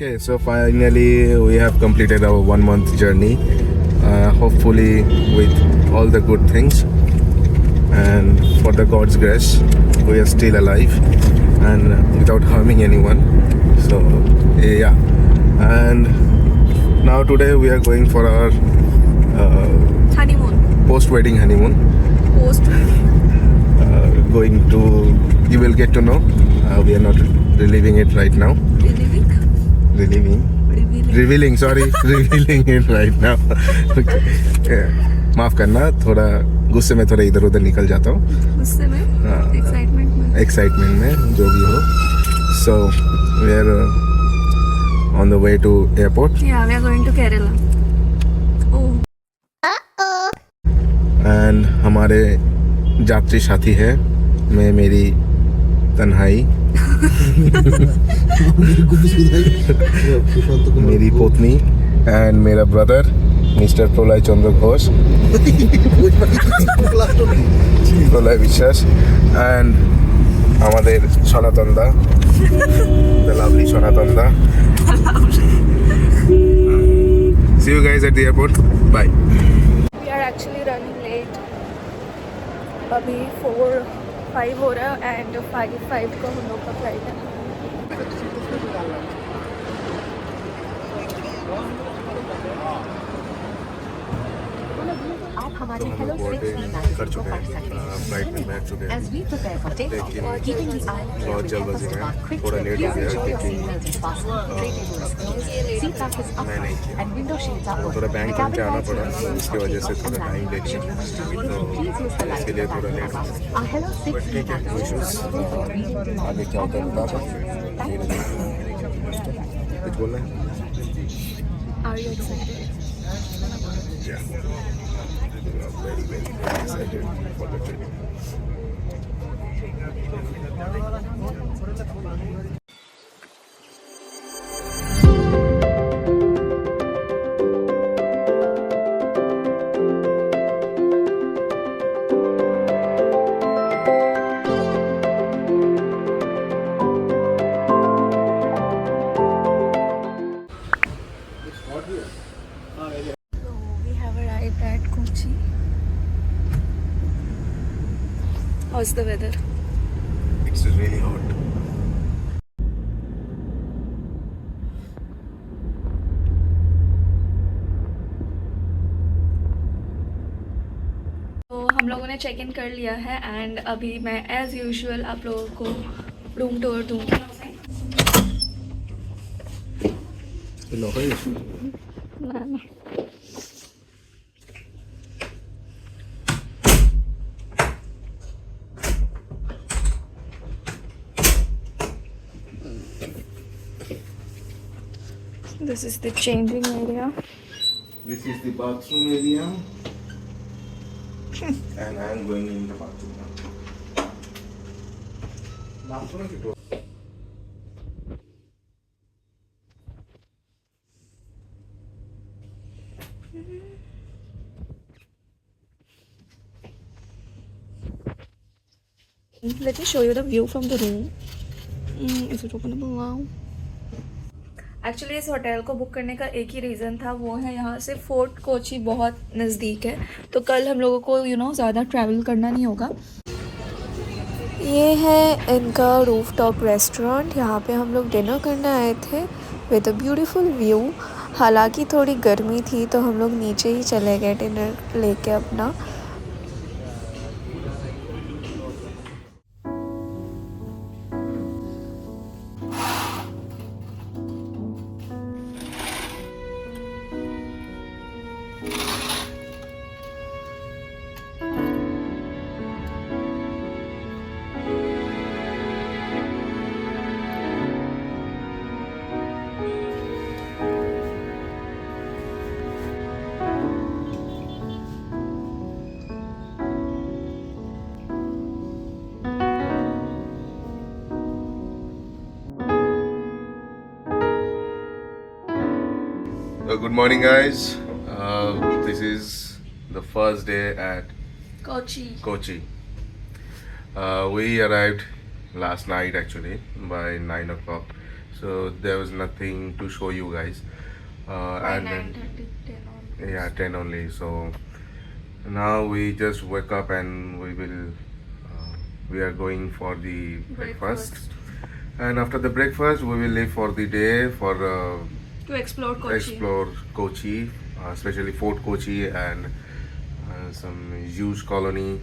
Okay, so finally we have completed our 1 month journey. Hopefully with all the good things, and for the God's grace, we are still alive and without harming anyone. So yeah, and now today we are going for our honeymoon. post-wedding honeymoon. Going to, you will get to know. We are not reliving it right now. Revealing, sorry. Revealing it right now. Okay. Yeah. माफ करना, थोड़ा गुस्से में थोड़ा इधर उधर निकल जाता हूँ. गुस्से में, एक्साइटमेंट में जो भी हो. So we are on the way to airport. Yeah, we are going to Kerala. Oh. And हमारे यात्री साथी है, मैं मेरी तन्हाई, मेरी पत्नी एंड मेरा ब्रदर मिस्टर प्रलय चंद्र घोष, प्रलय विश्वास, एंड हमारे सनातन दा, the lovely सनातन दा. See you guys at the airport. Bye. We are actually running late. अभी 4:05 हो रहा है एंड 5:05 को हम लोग का फ्लाइट है. आप हमारे हेलो 639 कर चुके हैं, फ्लाइट में बैठ चुके हैं, लेकिन बहुत जल्दबाजी में थोड़ा लेट हो गया क्योंकि मैं नहीं किया, थोड़ा बैंक के आना पड़ा, उसकी वजह से थोड़ा टाइम ले लिया, तो इसके लिए थोड़ा लेट हो गया. बट ठीक है, कोई इशूज़. आगे क्या होता है बता, कुछ बोलना है? Are you excited? Yeah. Very excited for the trip. How's the weather? It's really hot. तो हम लोगों ने चेक इन कर लिया है एंड अभी मैं एज यूजुअल आप लोगों को रूम टूर दूंगी. This is the changing area. This is the bathroom area. And I am going in the bathroom now. Bathroom की door. Let me show you the view from the room. Is it openable? Wow. Actually इस hotel को book करने का एक ही reason था, वो है यहाँ से फोर्ट कोची बहुत नज़दीक है, तो कल हम लोगों को ज़्यादा ट्रैवल करना नहीं होगा. ये है इनका रूफटॉप रेस्टोरेंट. यहाँ पे हम लोग डिनर करने आए थे विद अ ब्यूटीफुल व्यू. हालांकि थोड़ी गर्मी थी तो हम लोग नीचे ही चले गए डिनर लेके अपना. Good morning, guys. This is the first day at Kochi. We arrived last night actually by 9 o'clock. so there was nothing to show you guys. By And then 9:30, 10 on. yeah, 10 only. So now we just wake up and we are going for the breakfast. And after the breakfast, we will leave for the day for To explore Kochi. explore Kochi, especially Fort Kochi and some Jews colony,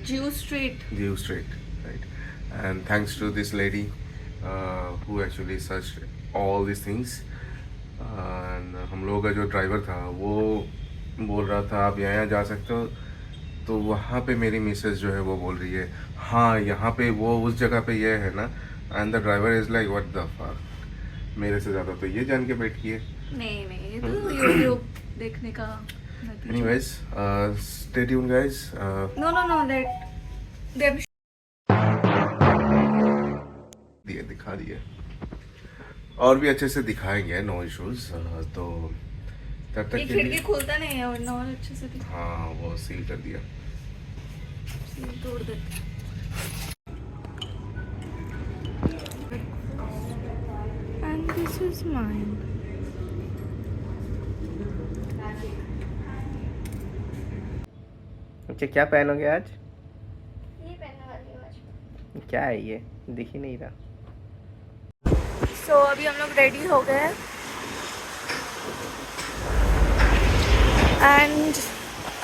Jew Street. Jew Street, right? And thanks to this lady who actually searched all these things. And हम लोगों का जो driver था वो बोल रहा था आप यहाँ जा सकते हो, तो वहाँ पे मेरी मिसेस जो है वो बोल रही है हाँ यहाँ पे वो उस जगह पे ये है ना, and the driver is like what the fuck, मेरे से ज़्यादा तो ये जान के बैठी है. नहीं ये तो यूट्यूब देखने का नतीजा. Anyways, stay tuned guys. No, that दिखा दिए और भी अच्छे से दिखाएंगे, नो इश्यूज. तो तब तक ये के लिए खिड़की खुलता नहीं है वरना और अच्छे से दिखा. हाँ वो सील कर दिया. सील तोड़ देते. And this is mine. अच्छा क्या पहनोगे आज? ये पहनने वाली हूँ आज. क्या है ये, दिख ही नहीं रहा. सो अभी हम लोग रेडी हो गए एंड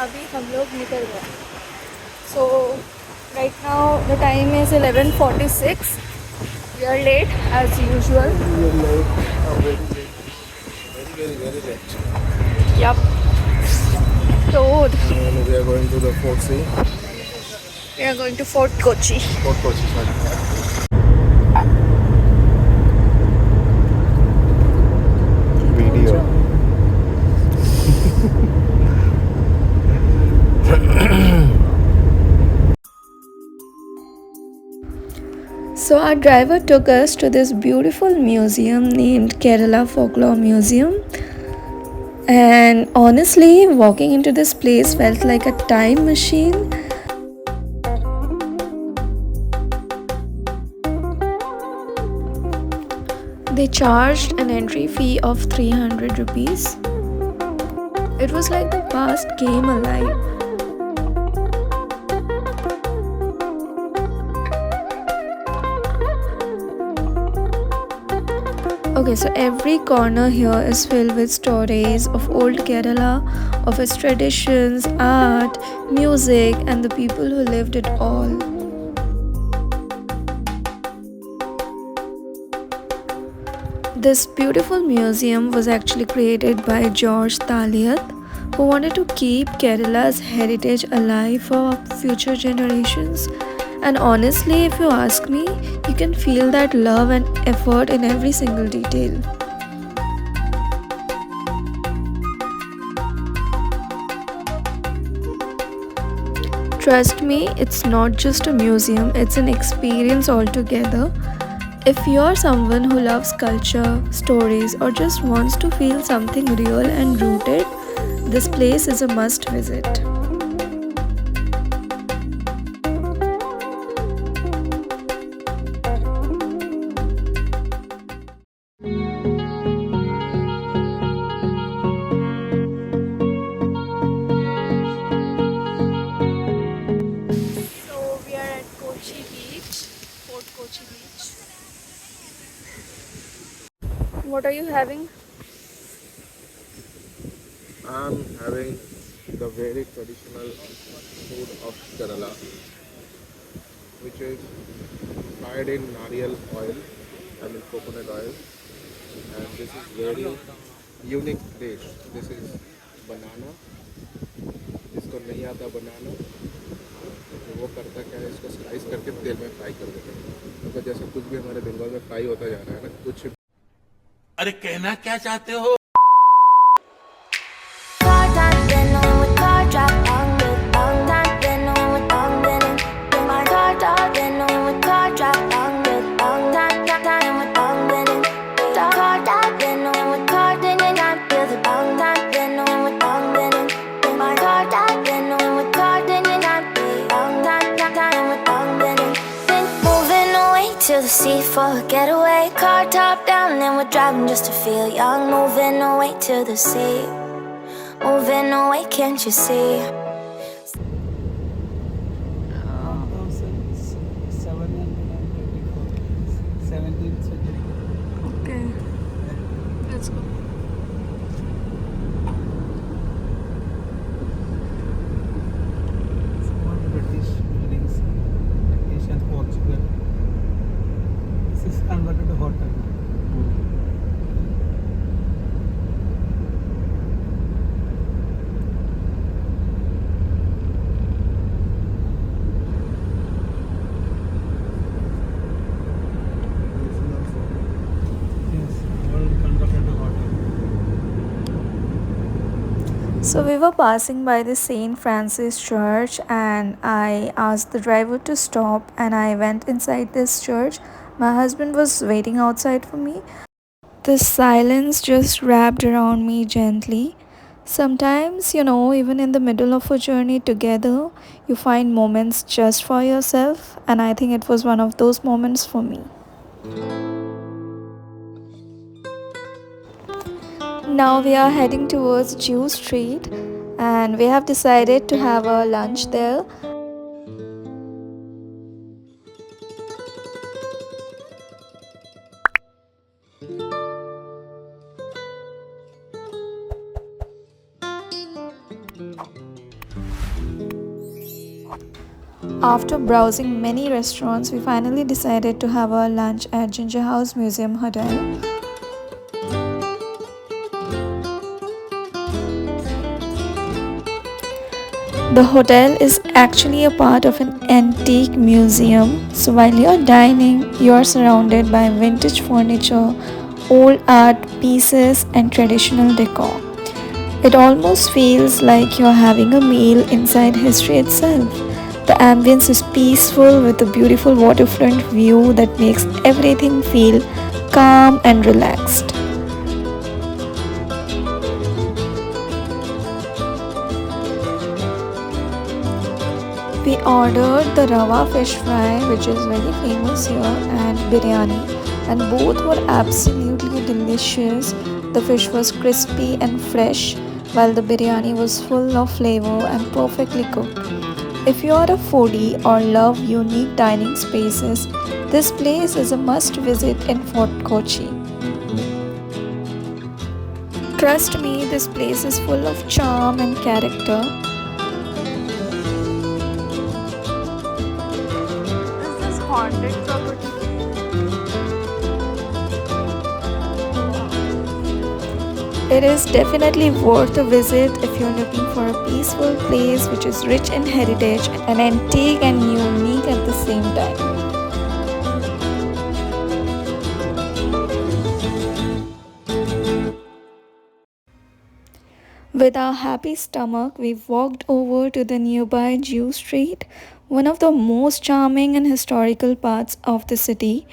अभी हम लोग निकल गए. So right now the time is 11:46. We are late as usual. Very late. Yup. So And we are going to the Fort C. we are going to Fort Kochi. Fort Kochi, sorry. Video. So our driver took us to this beautiful museum named Kerala Folklore Museum. And honestly, walking into this place felt like a time machine. They charged an entry fee of 300 rupees. It was like the past came alive. Okay, so every corner here is filled with stories of old Kerala, of its traditions, art, music, and the people who lived it all. This beautiful museum was actually created by George Taliath, who wanted to keep Kerala's heritage alive for future generations. And honestly, if you ask me, you can feel that love and effort in every single detail. Trust me, it's not just a museum, it's an experience altogether. If you're someone who loves culture, stories, or just wants to feel something real and rooted, this place is a must visit. So we are at Kochi Beach, Fort Kochi Beach. What are you having? I'm having the very traditional food of Kerala, which is fried in nariyal oil, I mean coconut oil, and this is very unique dish. This is banana. इसको नहीं आता बनाना, तो वो करता क्या है, इसको slice करके तेल में फ्राई कर देते हैं. मतलब जैसे कुछ भी हमारे बंगाल में फ्राई होता जा रहा है ना, कुछ अरे कहना क्या चाहते हो? To the sea for a getaway. driving just to feel young, moving away to the sea, moving away, can't you see? 17th century. Okay, let's go. Small British buildings, British and Portugal. This is converted to hotel. Yes, all converted to hotel. So we were passing by the St. Francis Church, and I asked the driver to stop, and I went inside this church. My husband was waiting outside for me. The silence just wrapped around me gently. Sometimes, even in the middle of a journey together, you find moments just for yourself, and I think it was one of those moments for me. Now we are heading towards Jew Street, and we have decided to have a lunch there. After browsing many restaurants, we finally decided to have our lunch at Ginger House Museum Hotel. The hotel is actually a part of an antique museum, so while you're dining, you're surrounded by vintage furniture, old art pieces, and traditional decor. It almost feels like you're having a meal inside history itself. The ambience is peaceful with a beautiful waterfront view that makes everything feel calm and relaxed. We ordered the Rawa fish fry, which is very famous here, and biryani, and both were absolutely delicious. The fish was crispy and fresh, while the biryani was full of flavor and perfectly cooked. If you are a foodie or love unique dining spaces, this place is a must visit in Fort Kochi. Trust me, this place is full of charm and character. Is this haunted property? It is definitely worth a visit if you're looking for a peaceful place which is rich in heritage and antique and unique at the same time. With our happy stomach, we walked over to the nearby Jew Street, one of the most charming and historical parts of the city.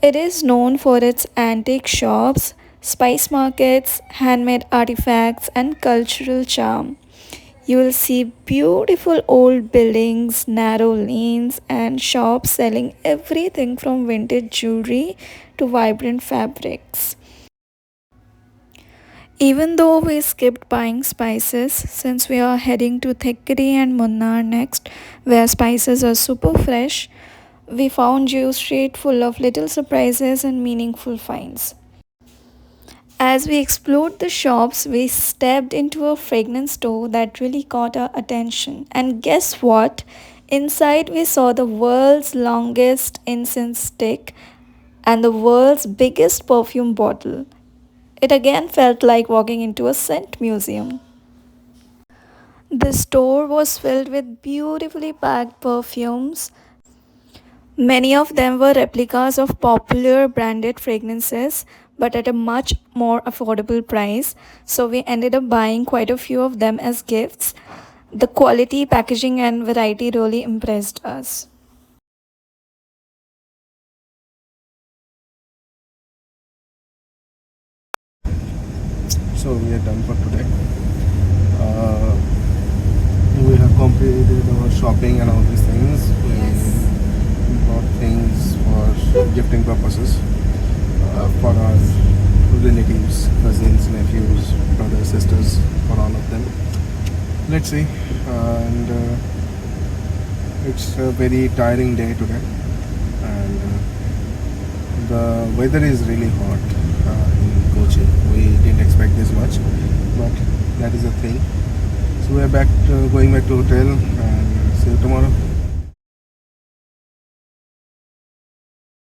It is known for its antique shops, spice markets, handmade artifacts, and cultural charm. You will see beautiful old buildings, narrow lanes, and shops selling everything from vintage jewelry to vibrant fabrics. Even though we skipped buying spices, since we are heading to Thekkady and Munnar next, where spices are super fresh, we found Jew Street full of little surprises and meaningful finds. As we explored the shops, we stepped into a fragrance store that really caught our attention. And guess what? Inside, we saw the world's longest incense stick and the world's biggest perfume bottle. It again felt like walking into a scent museum. The store was filled with beautifully packed perfumes. Many of them were replicas of popular branded fragrances, but at a much more affordable price. So we ended up buying quite a few of them as gifts. The quality, packaging, and variety really impressed us. So we are done for today. We have completed our shopping and all these things. We bought things for gifting purposes for our let's see. And it's a very tiring day today, and the weather is really hot in Kochi. We didn't expect this much, but that is a thing. So we're going back to hotel, and see you tomorrow.